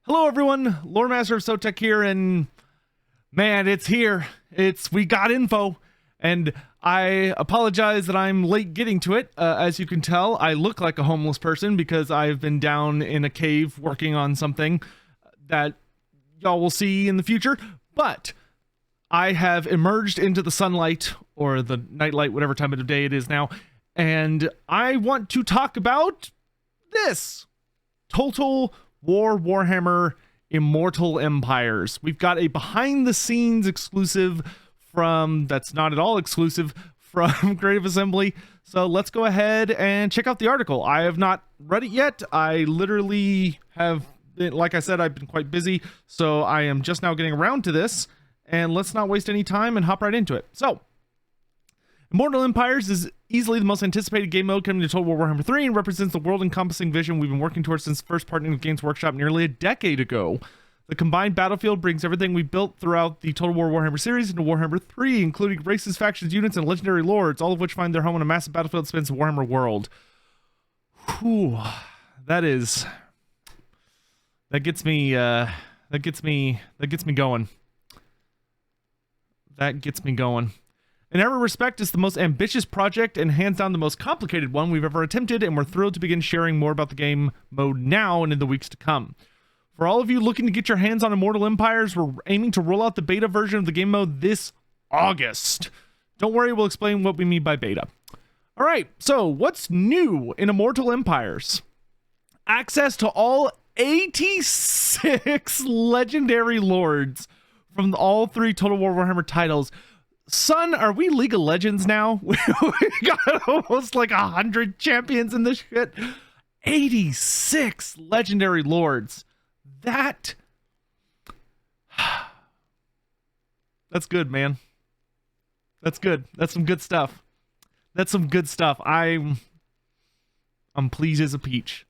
Hello everyone, Loremaster of Sotek here, and man, it's here. We got info, and I apologize that I'm late getting to it. As you can tell, I look like a homeless person because I've been down in a cave working on something that y'all will see in the future, but I have emerged into the sunlight, or the nightlight, whatever time of the day it is now, and I want to talk about this. Total War Warhammer Immortal Empires. We've got a behind the scenes exclusive that's not at all exclusive, from Creative Assembly. So let's go ahead and check out the article. I have not read it yet. I literally have, like I said, I've been quite busy. So I am just now getting around to this, and let's not waste any time and hop right into it. So Immortal Empires is easily the most anticipated game mode coming to Total War Warhammer 3 and represents the world-encompassing vision we've been working towards since first partnering with Games Workshop nearly a decade ago. The combined battlefield brings everything we built throughout the Total War Warhammer series into Warhammer 3, including races, factions, units, and legendary lords, all of which find their home on a massive battlefield that spans the Warhammer world. Whew, that gets me going. That gets me going. In every respect, it's the most ambitious project and hands down the most complicated one we've ever attempted, and we're thrilled to begin sharing more about the game mode now and in the weeks to come. For all of you looking to get your hands on Immortal Empires, we're aiming to roll out the beta version of the game mode this August. Don't worry, we'll explain what we mean by beta. All right, so what's new in Immortal Empires? Access to all 86 legendary lords from all three Total War Warhammer titles. Son, are we League of Legends now? We got almost like 100 champions in this shit. 86 legendary lords. That's good, man. That's good. That's some good stuff. I'm pleased as a peach.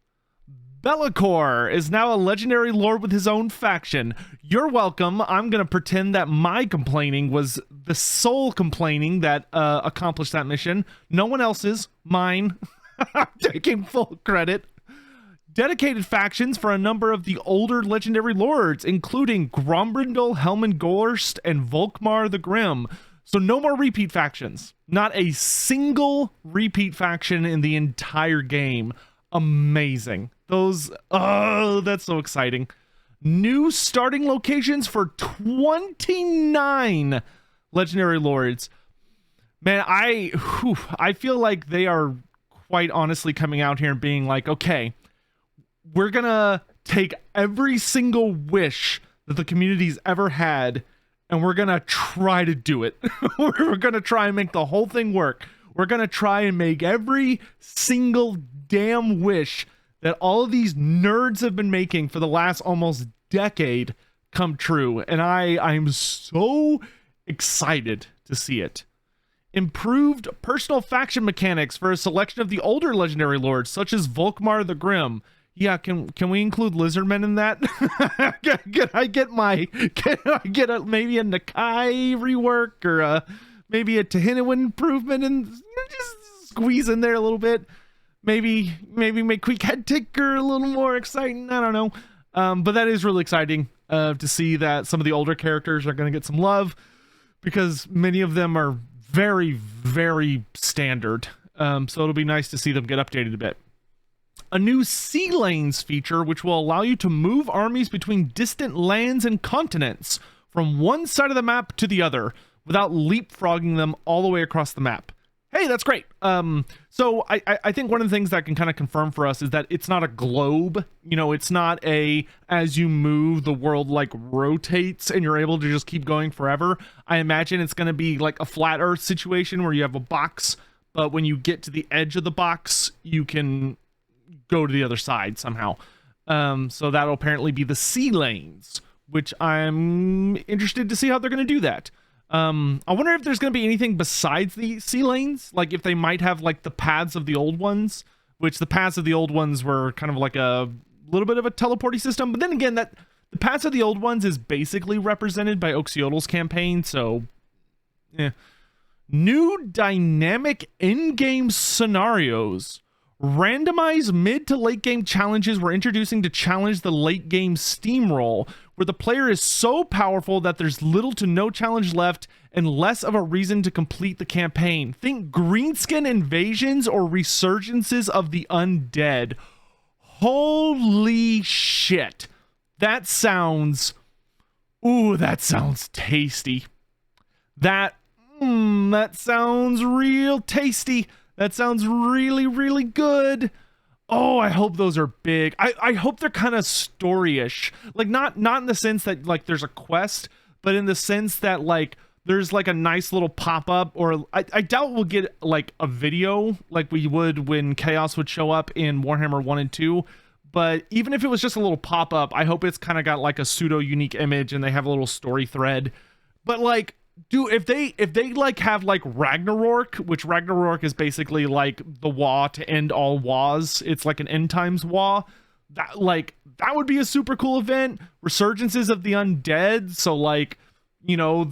Be'lakor is now a legendary lord with his own faction. You're welcome. I'm going to pretend that my complaining was the sole complaining that accomplished that mission. No one else's. Mine. I'm taking full credit. Dedicated factions for a number of the older legendary lords, including Grombrindal, Helmengorst, and Volkmar the Grim. So no more repeat factions. Not a single repeat faction in the entire game. Amazing. That's so exciting. New starting locations for 29 legendary lords. Man, I feel like they are quite honestly coming out here and being like, okay, we're gonna take every single wish that the community's ever had, and we're gonna try to do it. We're gonna try and make the whole thing work. We're gonna try and make every single damn wish that all of these nerds have been making for the last almost decade come true, and I'm so excited to see it. Improved personal faction mechanics for a selection of the older legendary lords, such as Volkmar the Grim. Yeah, can we include lizardmen in that? Can I get maybe a Nakai rework, or maybe a Tehinawan improvement, and just squeeze in there a little bit? Maybe make Quick Head Ticker a little more exciting. I don't know. But that is really exciting to see that some of the older characters are going to get some love, because many of them are very, very standard. So it'll be nice to see them get updated a bit. A new Sea Lanes feature, which will allow you to move armies between distant lands and continents from one side of the map to the other without leapfrogging them all the way across the map. Hey, that's great. So I think one of the things that can kind of confirm for us is that it's not a globe. You know, it's not as you move, the world like rotates and you're able to just keep going forever. I imagine it's going to be like a flat Earth situation where you have a box, but when you get to the edge of the box, you can go to the other side somehow. So that'll apparently be the Sea Lanes, which I'm interested to see how they're going to do that. I wonder if there's going to be anything besides the Sea Lanes, like if they might have like the paths of the old ones, which the paths of the old ones were kind of like a little bit of a teleporting system. But then again, that the paths of the old ones is basically represented by Oxyodal's campaign. So yeah. New dynamic in-game scenarios Randomized mid to late game challenges we're introducing to challenge the late game steamroll, where the player is so powerful that there's little to no challenge left and less of a reason to complete the campaign. Think greenskin invasions or resurgences of the undead. Holy shit. That sounds... Ooh, that sounds tasty. That sounds real tasty. That sounds really, really good. Oh, I hope those are big. I hope they're kind of storyish. Like, not in the sense that, like, there's a quest, but in the sense that, like, there's, like, a nice little pop-up, or I doubt we'll get, like, a video like we would when Chaos would show up in Warhammer 1 and 2. But even if it was just a little pop-up, I hope it's kind of got, like, a pseudo-unique image and they have a little story thread. But, like... Dude, if they like have like Ragnarok, which Ragnarok is basically like the Wa to end all Was, it's like an end times Wa. That would be a super cool event. Resurgences of the undead, so like, you know,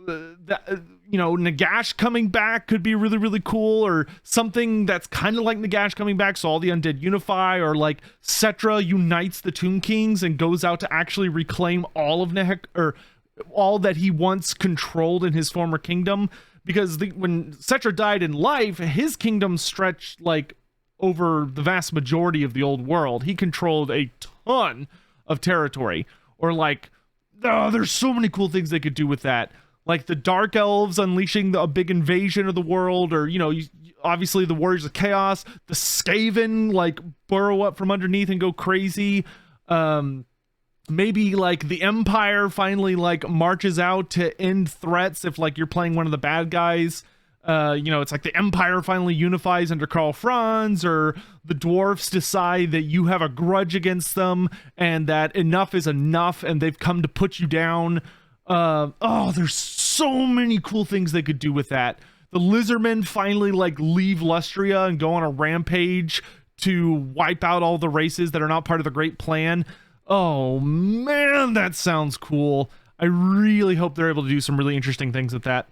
Nagash coming back could be really, really cool, or something that's kind of like Nagash coming back, so all the undead unify, or like Cetra unites the Tomb Kings and goes out to actually reclaim all of all that he once controlled in his former kingdom, because when Cetra died in life, his kingdom stretched like over the vast majority of the old world. He controlled a ton of territory. Or like, there's so many cool things they could do with that, like the Dark Elves unleashing a big invasion of the world, or, you know, obviously the Warriors of Chaos, the Skaven like burrow up from underneath and go crazy. Maybe like the Empire finally like marches out to end threats if like you're playing one of the bad guys. You know, it's like the Empire finally unifies under Karl Franz, or the dwarfs decide that you have a grudge against them and that enough is enough and they've come to put you down. There's so many cool things they could do with that. The Lizardmen finally like leave Lustria and go on a rampage to wipe out all the races that are not part of the Great Plan. Oh man, that sounds cool. I really hope they're able to do some really interesting things with that.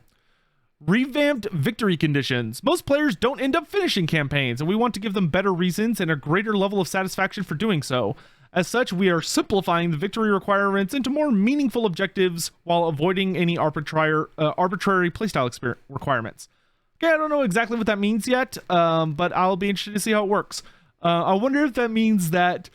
Revamped victory conditions. Most players don't end up finishing campaigns, and we want to give them better reasons and a greater level of satisfaction for doing so. As such, we are simplifying the victory requirements into more meaningful objectives while avoiding any arbitrary playstyle requirements. Okay, I don't know exactly what that means yet, but I'll be interested to see how it works. I wonder if that means that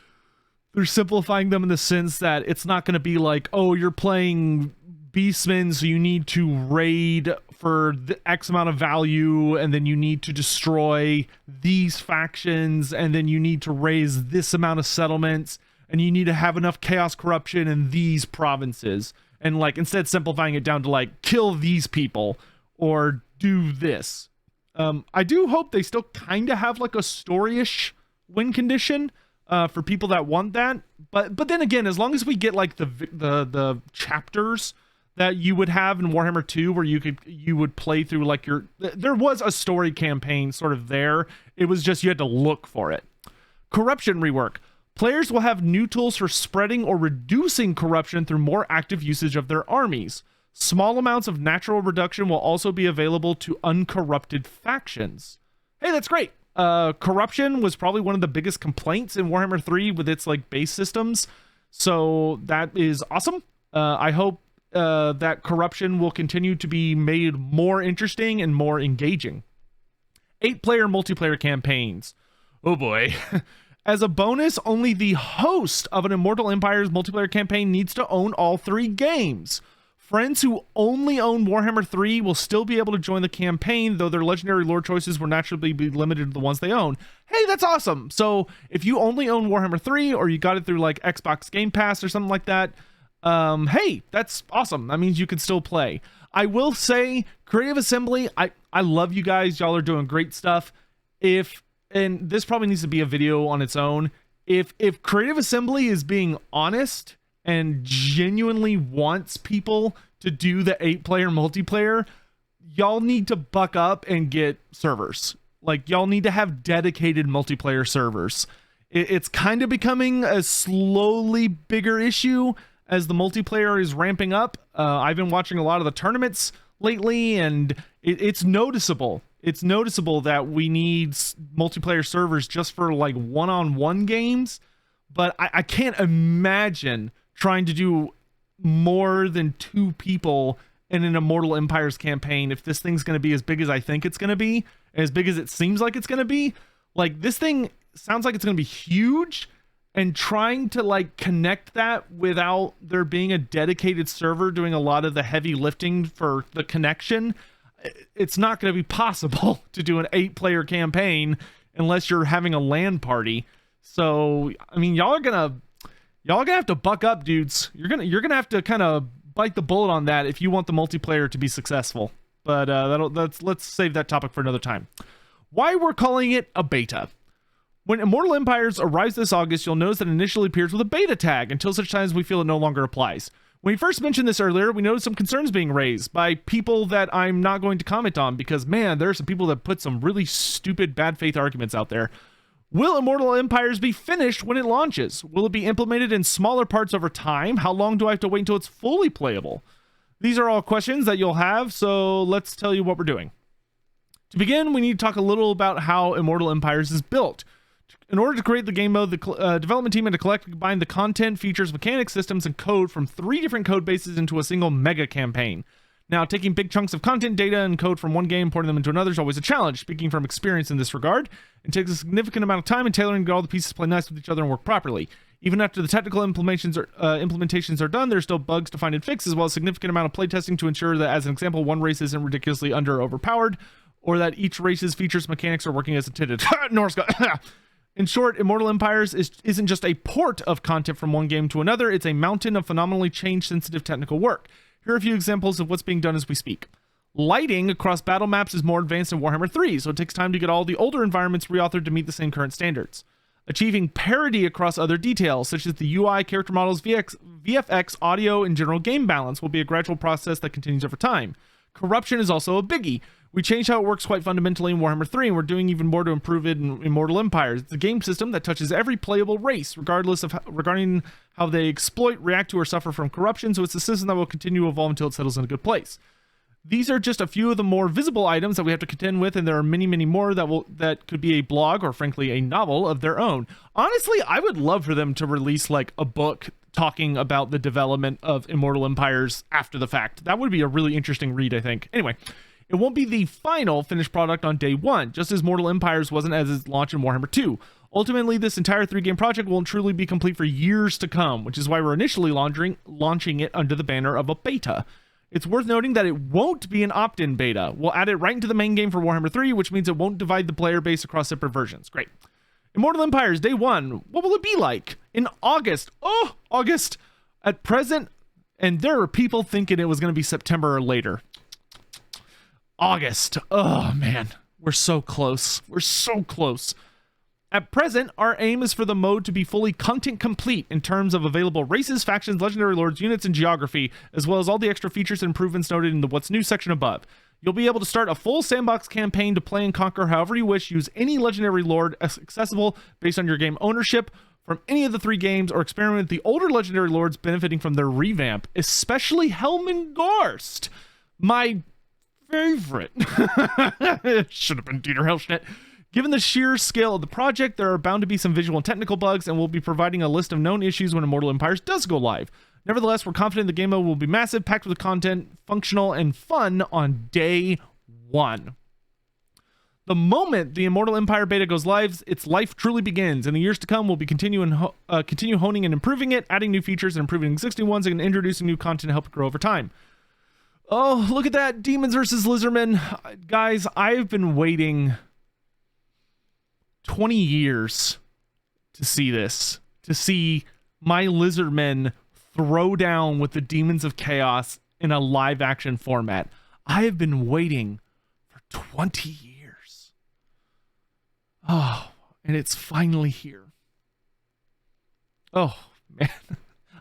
they're simplifying them in the sense that it's not going to be like, oh, you're playing Beastmen, so you need to raid for the X amount of value, and then you need to destroy these factions, and then you need to raise this amount of settlements, and you need to have enough chaos corruption in these provinces. And like, instead simplifying it down to like, kill these people or do this. I do hope they still kind of have like a storyish win condition for people that want that, but then again, as long as we get like the chapters that you would have in Warhammer 2, where you would play through like there was a story campaign sort of there. It was just you had to look for it. Corruption rework. Players will have new tools for spreading or reducing corruption through more active usage of their armies. Small amounts of natural reduction will also be available to uncorrupted factions. Hey, that's great. Corruption was probably one of the biggest complaints in Warhammer 3 with its like base systems, so that is awesome. I hope that corruption will continue to be made more interesting and more engaging. 8-player multiplayer campaigns. Oh boy. As a bonus, only the host of an Immortal Empires multiplayer campaign needs to own all 3 games. Friends who only own Warhammer 3 will still be able to join the campaign, though their legendary lore choices will naturally be limited to the ones they own. Hey, that's awesome. So if you only own Warhammer 3, or you got it through like Xbox Game Pass or something like that, hey, that's awesome. That means you can still play. I will say, Creative Assembly, I love you guys. Y'all are doing great stuff. And this probably needs to be a video on its own. If Creative Assembly is being honest and genuinely wants people to do the 8-player multiplayer, y'all need to buck up and get servers. Like, y'all need to have dedicated multiplayer servers. It's kind of becoming a slowly bigger issue as the multiplayer is ramping up. I've been watching a lot of the tournaments lately, and it's noticeable. it's noticeable that we need multiplayer servers just for like one-on-one games, but I can't imagine trying to do more than 2 people in an Immortal Empires campaign if this thing's going to be as big as I think it's going to be, as big as it seems like it's going to be. Like, this thing sounds like it's going to be huge, and trying to like connect that without there being a dedicated server doing a lot of the heavy lifting for the connection, it's not going to be possible to do an 8-player campaign unless you're having a LAN party. So, I mean, y'all are gonna have to buck up, dudes. You're gonna have to kind of bite the bullet on that if you want the multiplayer to be successful. But let's save that topic for another time. Why we're calling it a beta. When Immortal Empires arrives this August, you'll notice that it initially appears with a beta tag until such time as we feel it no longer applies. When we first mentioned this earlier, we noticed some concerns being raised by people that I'm not going to comment on because, man, there are some people that put some really stupid bad faith arguments out there. Will Immortal Empires be finished when it launches? Will it be implemented in smaller parts over time? How long do I have to wait until it's fully playable? These are all questions that you'll have, so let's tell you what we're doing. To begin, we need to talk a little about how Immortal Empires is built. In order to create the game mode, the development team had to collect and combine the content, features, mechanics, systems, and code from 3 different code bases into a single mega campaign. Now, taking big chunks of content, data, and code from one game, porting them into another is always a challenge. Speaking from experience in this regard, it takes a significant amount of time and tailoring to get all the pieces to play nice with each other and work properly. Even after the technical implementations are done, there's still bugs to find and fix, as well as a significant amount of playtesting to ensure that, as an example, one race isn't ridiculously under or overpowered, or that each race's features and mechanics are working as intended. Norse God. In short, Immortal Empires isn't just a port of content from one game to another, it's a mountain of phenomenally change-sensitive technical work. Here are a few examples of what's being done as we speak. Lighting across battle maps is more advanced in Warhammer 3, so it takes time to get all the older environments reauthored to meet the same current standards. Achieving parity across other details, such as the UI, character models, VFX, audio, and general game balance, will be a gradual process that continues over time. Corruption is also a biggie. We changed how it works quite fundamentally in Warhammer 3, and we're doing even more to improve it in Immortal Empires. It's a game system that touches every playable race, regarding how they exploit, react to, or suffer from corruption, so it's a system that will continue to evolve until it settles in a good place. These are just a few of the more visible items that we have to contend with, and there are many, many more that could be a blog or, frankly, a novel of their own. Honestly, I would love for them to release, like, a book talking about the development of Immortal Empires after the fact. That would be a really interesting read, I think. Anyway, it won't be the final finished product on day 1, just as Mortal Empires wasn't as its launch in Warhammer 2. Ultimately, this entire 3-game project won't truly be complete for years to come, which is why we're initially launching it under the banner of a beta. It's worth noting that it won't be an opt-in beta. We'll add it right into the main game for Warhammer 3, which means it won't divide the player base across separate versions. Great. Immortal Empires, day 1. What will it be like? In August. Oh, August. At present, and there are people thinking it was going to be September or later. August. Oh, man. We're so close. We're so close. At present, our aim is for the mode to be fully content complete in terms of available races, factions, legendary lords, units, and geography, as well as all the extra features and improvements noted in the What's New section above. You'll be able to start a full sandbox campaign to play and conquer however you wish, use any legendary lord accessible based on your game ownership from any of the 3 games, or experiment with the older legendary lords benefiting from their revamp, especially Helmengorst, my favorite. Should have been Dieter Hellschnitt. Given the sheer scale of the project, there are bound to be some visual and technical bugs, and we'll be providing a list of known issues when Immortal Empires does go live. Nevertheless, we're confident the game mode will be massive, packed with content, functional, and fun on day 1. The moment the Immortal Empire beta goes live, its life truly begins. In the years to come, we'll be continue honing and improving it, adding new features and improving existing ones, and introducing new content to help it grow over time. Oh, look at that, Demons versus Lizardmen. Guys, I've been waiting 20 years to see this, to see my Lizardmen throw down with the Demons of Chaos in a live action format. I have been waiting for 20 years. Oh, and it's finally here. Oh, man.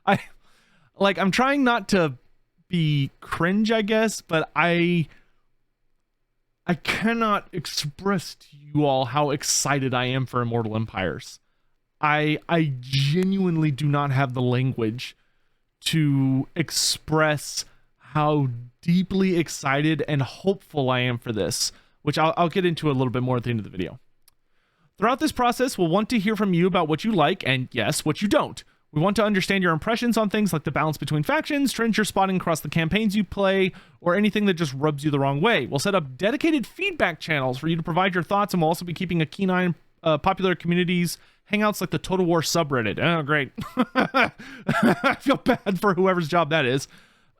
I'm trying not to be cringe, I guess, but I cannot express to you all how excited I am for Immortal Empires. I genuinely do not have the language to express how deeply excited and hopeful I am for this. which I'll get into a little bit more at the end of the video. Throughout this process, we'll want to hear from you about what you like and, yes, what you don't. We want to understand your impressions on things like the balance between factions, trends you're spotting across the campaigns you play, or anything that just rubs you the wrong way. We'll set up dedicated feedback channels for you to provide your thoughts, and we'll also be keeping a keen eye on popular communities, hangouts like the Total War subreddit. Oh, great. I feel bad for whoever's job that is.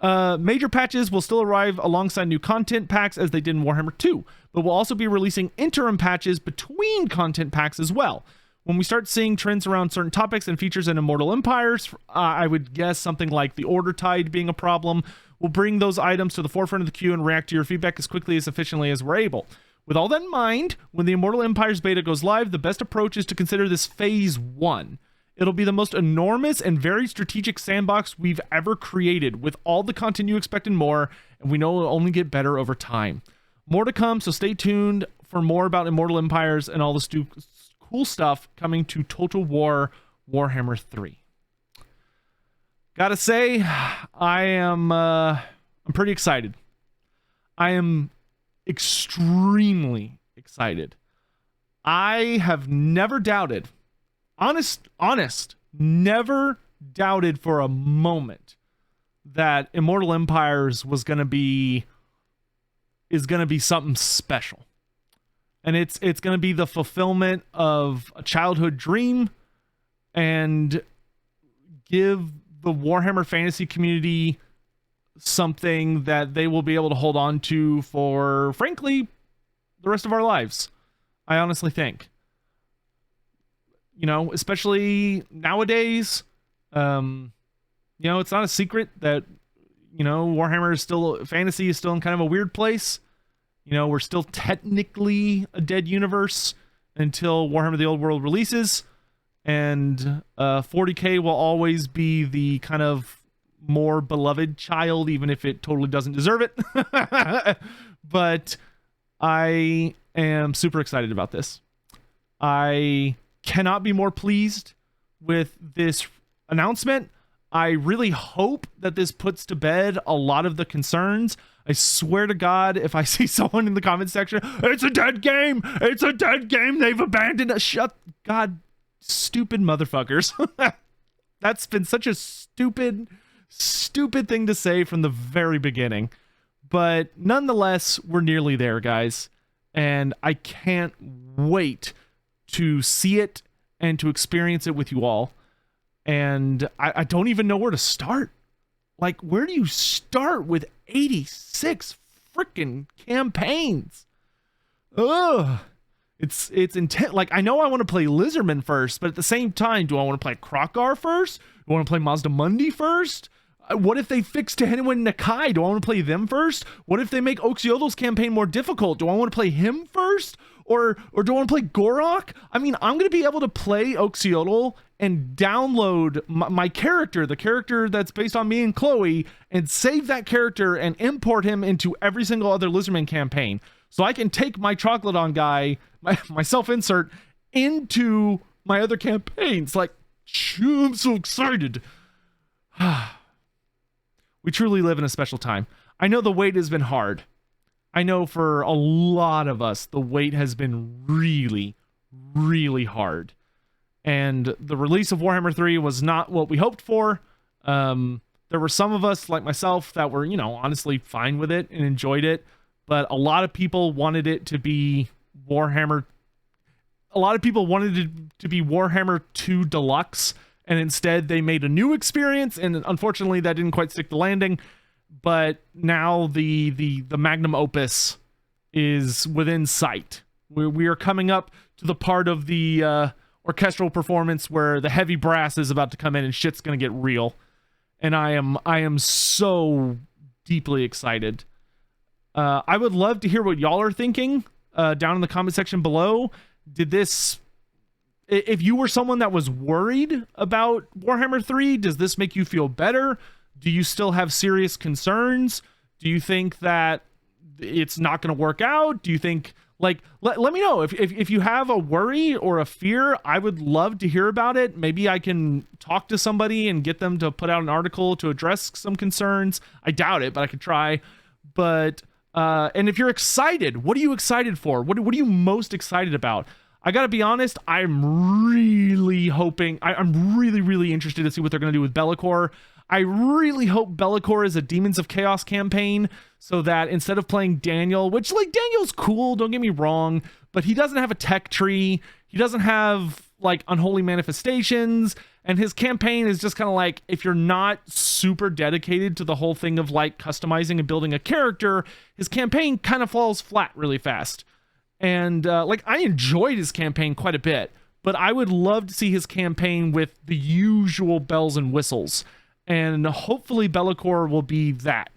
Major patches will still arrive alongside new content packs as they did in Warhammer 2, but we'll also be releasing interim patches between content packs as well. When we start seeing trends around certain topics and features in Immortal Empires, I would guess something like the Order Tide being a problem, we'll bring those items to the forefront of the queue and react to your feedback as quickly as efficiently as we're able. With all that in mind, when the Immortal Empires beta goes live, the best approach is to consider this Phase 1. It'll be the most enormous and very strategic sandbox we've ever created, with all the content you expect and more, and we know it'll only get better over time. More to come, so stay tuned for more about Immortal Empires and all the cool stuff coming to Total War Warhammer 3. Gotta say, I'm pretty excited. I am extremely excited. I have never doubted, never doubted for a moment that Immortal Empires is gonna be something special. And it's going to be the fulfillment of a childhood dream and give the Warhammer fantasy community something that they will be able to hold on to for, frankly, the rest of our lives. I honestly think. You know, especially nowadays, you know, it's not a secret that, you know, fantasy is still in kind of a weird place. You know, we're still technically a dead universe until Warhammer the Old World releases, and 40K will always be the kind of more beloved child, even if it totally doesn't deserve it. But I am super excited about this. I cannot be more pleased with this announcement. I really hope that this puts to bed a lot of the concerns. I swear to God, if I see someone in the comment section, it's a dead game. It's a dead game. They've abandoned us. God, stupid motherfuckers. That's been such a stupid thing to say from the very beginning. But nonetheless, we're nearly there, guys. And I can't wait to see it and to experience it with you all. And I don't even know where to start. Like, where do you start with 86 freaking campaigns? Ugh. It's intense. Like, I know I want to play Lizardman first, but at the same time, do I want to play Krokgar first? Do I want to play Mazda Mundi first? What if they fix Teheniwan Nakai? Do I want to play them first? What if they make Oxiodol's campaign more difficult? Do I want to play him first? Or do I want to play Gorok? I mean, I'm going to be able to play Oxiodol and download my character, the character that's based on me and Chloe, and save that character and import him into every single other Lizardman campaign. So I can take my Troglodon guy, my self-insert, into my other campaigns. Like, I'm so excited. We truly live in a special time. I know the wait has been hard. I know for a lot of us, the wait has been really, really hard. And the release of Warhammer 3 was not what we hoped for. There were some of us, like myself, that were, you know, honestly fine with it and enjoyed it. But a lot of people wanted it to be Warhammer. A lot of people wanted it to be Warhammer 2 Deluxe. And instead they made a new experience. And unfortunately that didn't quite stick the landing. But now the magnum opus is within sight. We are coming up to the part of the orchestral performance where the heavy brass is about to come in and shit's gonna get real. And I am so deeply excited. I would love to hear what y'all are thinking down in the comment section below. If you were someone that was worried about Warhammer 3, does this make you feel better? Do you still have serious concerns? Do you think that it's not going to work out? Do you think, like, let me know if you have a worry or a fear. I would love to hear about it. Maybe I can talk to somebody and get them to put out an article to address some concerns. I doubt it, but I could try. But And if you're excited, what are you excited for? What are you most excited about? I gotta be honest, I'm really hoping, I'm really interested to see what they're gonna do with Be'lakor. I really hope Be'lakor is a Demons of Chaos campaign, so that instead of playing Daniel, which, like, Daniel's cool, don't get me wrong, but he doesn't have a tech tree, he doesn't have, like, unholy manifestations, and his campaign is just kind of like, if you're not super dedicated to the whole thing of, like, customizing and building a character, his campaign kind of falls flat really fast. And, like, I enjoyed his campaign quite a bit, but I would love to see his campaign with the usual bells and whistles. And hopefully Be'lakor will be that.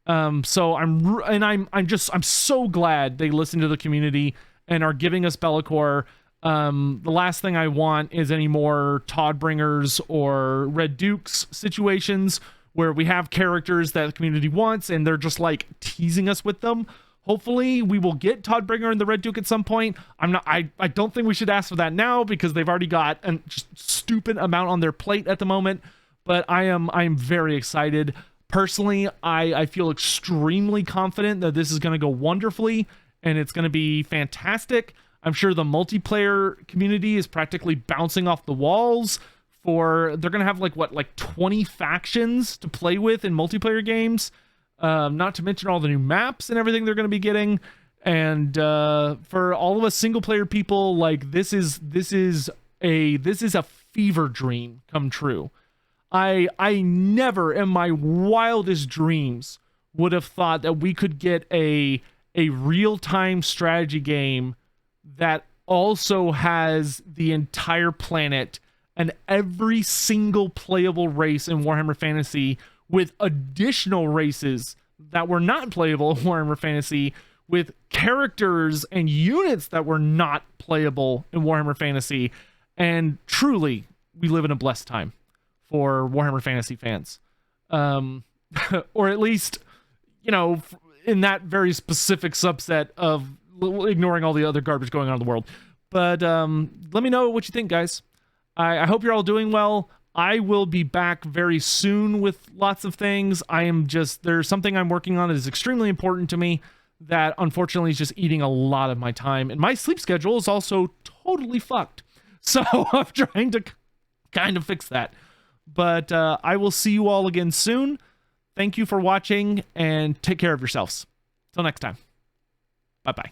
So I'm so glad they listened to the community and are giving us Be'lakor. The last thing I want is any more Toddbringers or Red Dukes situations where we have characters that the community wants and they're just, like, teasing us with them. Hopefully we will get Toddbringer and the Red Duke at some point. I don't think we should ask for that now because they've already got a just stupid amount on their plate at the moment. But I am very excited. Personally, I feel extremely confident that this is going to go wonderfully and it's going to be fantastic. I'm sure the multiplayer community is practically bouncing off the walls they're going to have like 20 factions to play with in multiplayer games. Not to mention all the new maps and everything they're going to be getting. And for all of us single player people, like, this is a fever dream come true. I never in my wildest dreams would have thought that we could get a real-time strategy game that also has the entire planet and every single playable race in Warhammer Fantasy, with additional races that were not playable in Warhammer Fantasy, with characters and units that were not playable in Warhammer Fantasy. And truly, we live in a blessed time for Warhammer Fantasy fans. Or at least, you know, in that very specific subset of ignoring all the other garbage going on in the world. But let me know what you think, guys. I hope you're all doing well. I will be back very soon with lots of things. There's something I'm working on that is extremely important to me that unfortunately is just eating a lot of my time. And my sleep schedule is also totally fucked. So I'm trying to kind of fix that. But I will see you all again soon. Thank you for watching and take care of yourselves. Till next time. Bye-bye.